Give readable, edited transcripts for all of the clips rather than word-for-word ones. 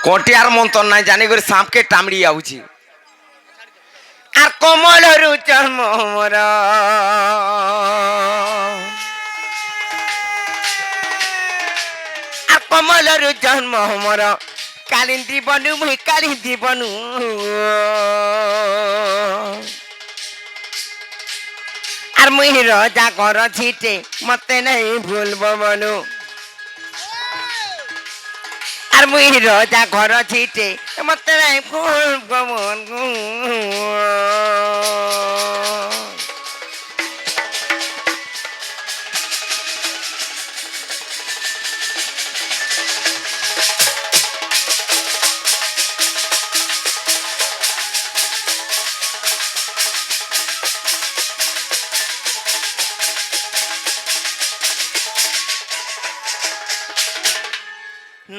কটিয়ার মন্তর নাই জানি করে সাপকে টামড়ি যাଉଛି আর কমলরু জন্ম মোর আর কমলরু জন্ম মোর কালিন্দি বনু মুই কালিন্দি বনু আর মুই রজা ঘর ছিটে মতে নাই ভুলব মনু আর মুই রজা ঘর ছিটে মতে নাই ভুলব মনু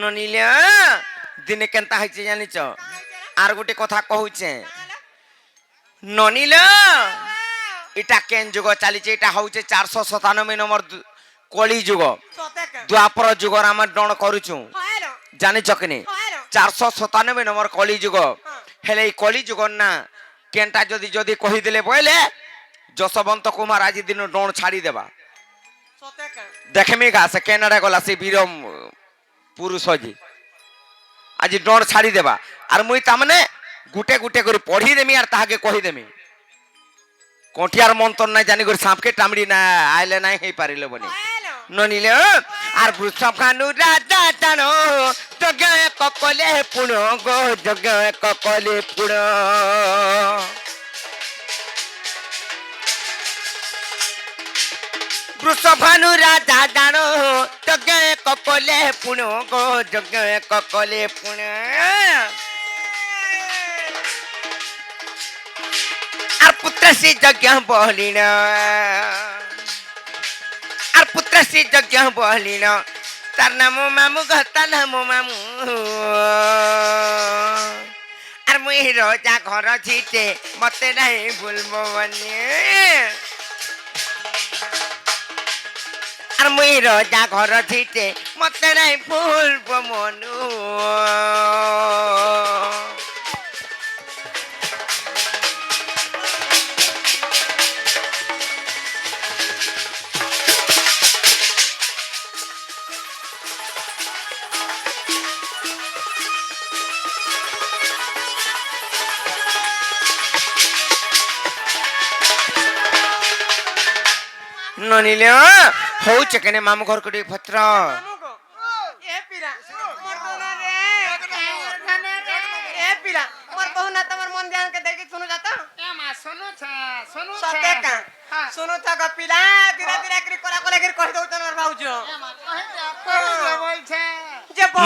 ননিলে দিনে কেনতা হয়েছে জানিছ আর গোটে কথা কহুছে ননিলে এটা কেন যুগ চালিছে এটা হচ্ছে 497 নম্বর কলি যুগ দ্বাপর যুগর আমার ডণ করুছু জানিছ কিনি 497 নম্বর কলি যুগ হেলে এই কলি যুগর না কেনটা যদি যদি কহিদেলে বইলে যশবন্ত কুমার আজ দিন ডণ ছাড়ি দেবা দেখেমি গা সে কেনাডা গলা সে বীর পুরুষ যে আজ ডর ছাড়ি দেবা আর মুই তামানে গুটে গুটে করে পড়ি দেমি আর তাহাকে কহি দেমি কটিয়ার মন্তর নাই জানি করে সাপকে টামড়ি না আইলে নাই হই পারিল বনি ননিলে আর বৃষভ খানু রাজা জানো জগে ককলে পুণ গো জগে ককলে পুণ বৃষভানু রাজা জানো জগে ককলে পুণ গো জগে ককলে পুণ আর পুত্র শ্রী যজ্ঞ বলিন আর পুত্র শ্রী যজ্ঞ বলিন তার নাম মামু গো তার নাম মামু আর মুই রজা ঘর ছিটে মতে নাই ভুলব বনি আর মুই রজা ঘর ছিটে মতে নাই ভুলব মনু ননিলে হচ্ছে কেনে মামু ঘর কোটি পত্র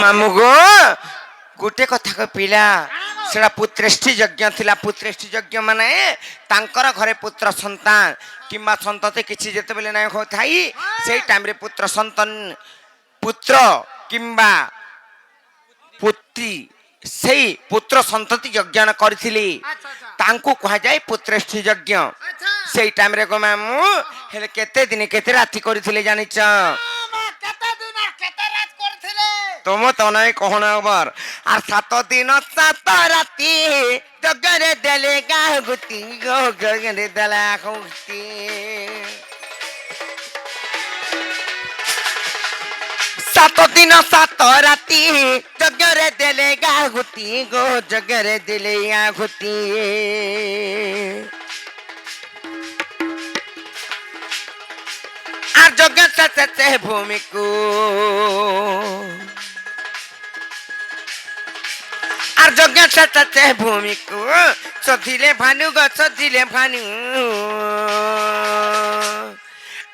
মামু গো গোটে কথা পিলা সেটা পুত্রেষ্টি যজ্ঞ ଥିଲା পুত্রেষ্টি যজ্ঞ মানে ତାଙ୍କର ଘରେ ପୁତ୍ର ସନ୍ତାନ কিংবা সন্ততি কিছু যেতবেলে নাই থাই সেই টাইমরে পুত্র সন্তান পুত্র কিংবা পুত্রী সেই পুত্র সন্ততি যজ্ঞ করিছিলি তাଙ୍କୁ কুহাযাଏ পুত্রেষ্টি যজ্ঞ সেই টাইমরে গো মামু হেলে কেতে দিন কেতে রাতি করিছিলে জানিছ তোমো তো নাই কহনা আবার আর 7 দিন 7 রাতি জগরে দেলে গাগুতি গো গগরে দেলা খুতি 7 দিন 7 রাতি জগরে দেলে গাগুতি গো জগরে দিলে আগুতি আর জগৎ সতে ভূমিকু আর যজ্ঞ সতে ভূমিকু সধিলে ভানু গো সধিলে ভানু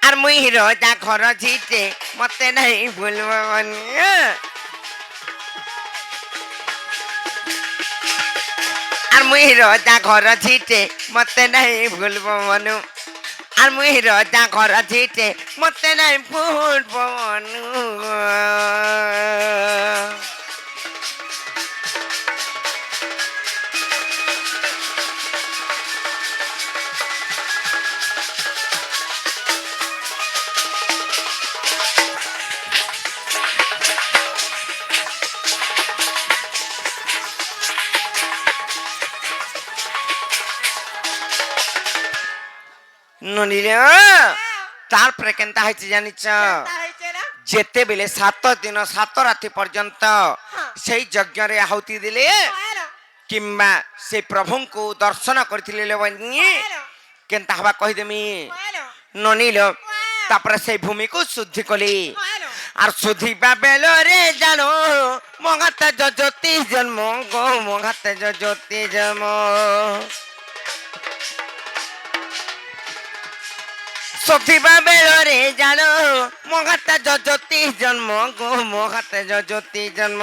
আর মুই রজা ঘর ছিটে মতে নাই ভুলব মনু আর মুই রজা ঘর ছিটে মতে নাই ভুলব মনু আর মুই রজা ঘর ছিটে মতে নাই ভুলব মনু ନନିଲେ ତାପରେ କେନ୍ତା ହେଇଛି ଜାଣିଛ ଯେତେବେଳେ 7 ଦିନ 7 ରାତି ପର୍ଯ୍ୟନ୍ତ ସେଇ ଯଜ୍ଞରେ ଆହୁତି ଦେଲେ କିମ୍ବା ସେ ପ୍ରଭୁଙ୍କୁ ଦର୍ଶନ କରିଥିଲେ କେନ୍ତା ହବା କହିଦେମି ନନିଲ ତାପରେ ସେଇ ଭୂମିକୁ ଶୁଦ୍ଧି କଲି আর শুধিবা বেলরে জানো মগাতে জ্যোতি জন্ম গো মগাতে জ্যোতি জন্ম শুধিবা বেলরে জানো মগাতে জ্যোতি জন্ম গো মগাতে জ্যোতি জন্ম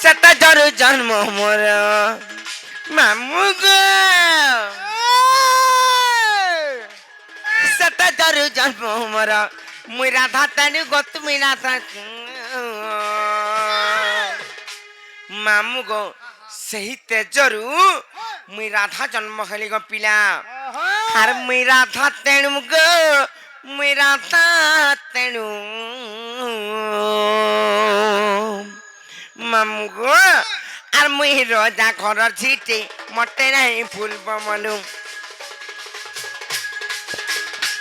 সেটা জরু জন্ম মোর মামু গো সেটা জরু জন্ম মোর মুই রাধা তেনু গো তুমি রাধা মামু গো ସେହି ତେଜରୁ ମୁଇଁ ରାଧା ଜନ୍ମ ହେଲି ଗୋ ପିଲା ଆରେ ମୁଇଁ ରାଧା ତେଣୁ ଗো ମୁଇଁ ରାଧା ତେଣୁ ମାମୁ ଗো আর মুই রোজা ঘর ছিটে মতে নাই ফুলব মলু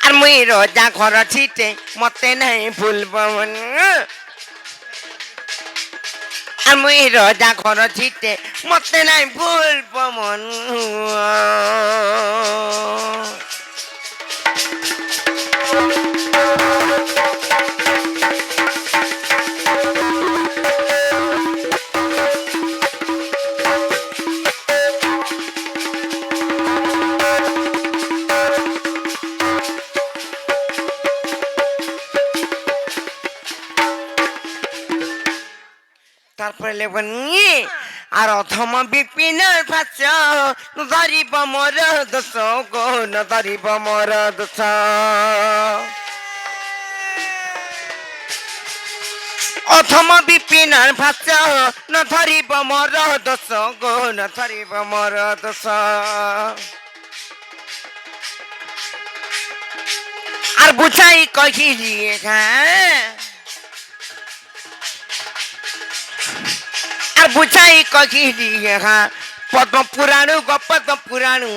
আর মুই রোজা ঘর ছিটে মতে নাই ফুলব মলু আর মুই রোজা ঘর ছিটে মতে নাই ফুলব মলু তারপরে লেবনি আর অথম বিপিন ফাঁস ধরিব মোর দোষ গো ন ধরিব মোর দোষ অথম বিপিন ফাঁস ন ধরিব মোর দোষ গো ন ধরিব মোর দোষ আর বুঝাই কহিলি হ্যাঁ আর বুঝাই কহিলি হ্যাঁ পদ্ম পুরাণু গো পদ্ম পুরাণু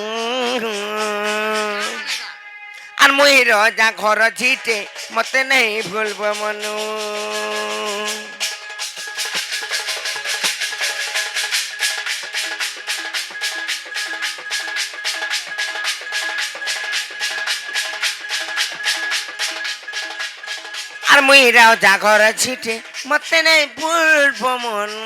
আর মুই রজা ঘর ঝিটে মতে নেই ভুলব মনু আর মুই রজা ঘর ঝিটে মতে নেই ভুলব মনু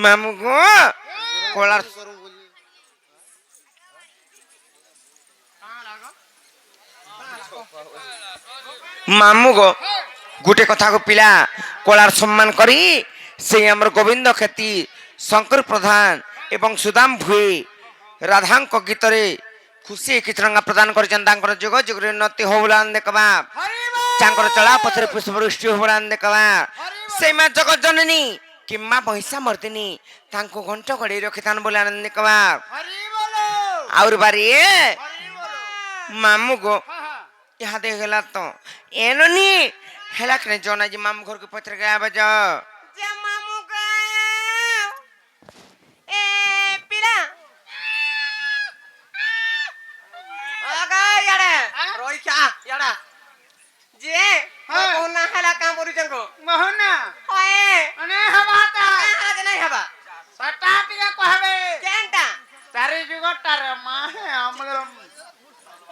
মামু গো কলার মামু গো গোটে কথা পিলা কলার সম্মান করি সেই আমার গোবিন্দ খ্যাতি শঙ্কর প্রধান এবং সুদাম ভুই রাধাঙ্ক গীতরে খুশি কিচরঙ্গা প্রদান করেছেন তাঙ্কর যুগ যুগরে উন্নতি হবলান দেখবা তাঙ্কর চলা পথরে পুষ্পবৃষ্টি হবলান দেখবা সেই মা জগৎ জননী কিম্মা পয়সা মর্দিনী তাঙ্কু ঘণ্ট ঘড়ি রখিথান বলে আনন্দ কবা আউর বারি মামু গো ইহাদে গেলা তো এননি হেলা কেন জনা যে মামু ঘরকে পত্র গায়া বাজ যে মামু গো এ পিলা আগা ইয়াড়ে রইখা ইয়াড়া যে কোনা হেলা কাম করি জঙ্গো মোহনা হয় আনে হবাতা আগে নাই হবা সটা টিকে কহবে কেনটা চারি যুগটা রে মা হে আমগর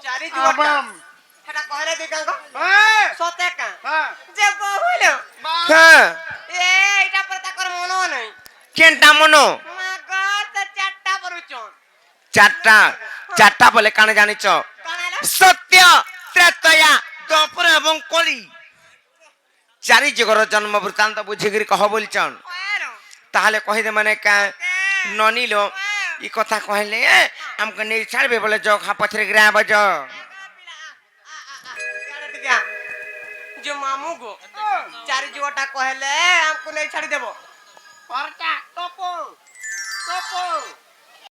চারি যুগটা হেটা কহলে দিকাঙ্গ সতে কা যে বহুলো হ্যাঁ এইটা পর তাকর মনো নাই কেনটা মনো মাগর তো চারটা পরুচন চারটা বলে কানে জানিছ সত্য ত্রেতয়া দ্বাপর এবং কলি চারি যুগর জন্ম বৃত্তান্ত বুঝিকি কহ বলছন তাহলে কহিদে মানে ननी लो ई कथा कहले हमको नहीं छाड़बे बोले जो खा पथरे गिरा बजो जो मामू गो चार जुगटा कहले हमको नहीं छाड़ी देबो परचा टपो टपो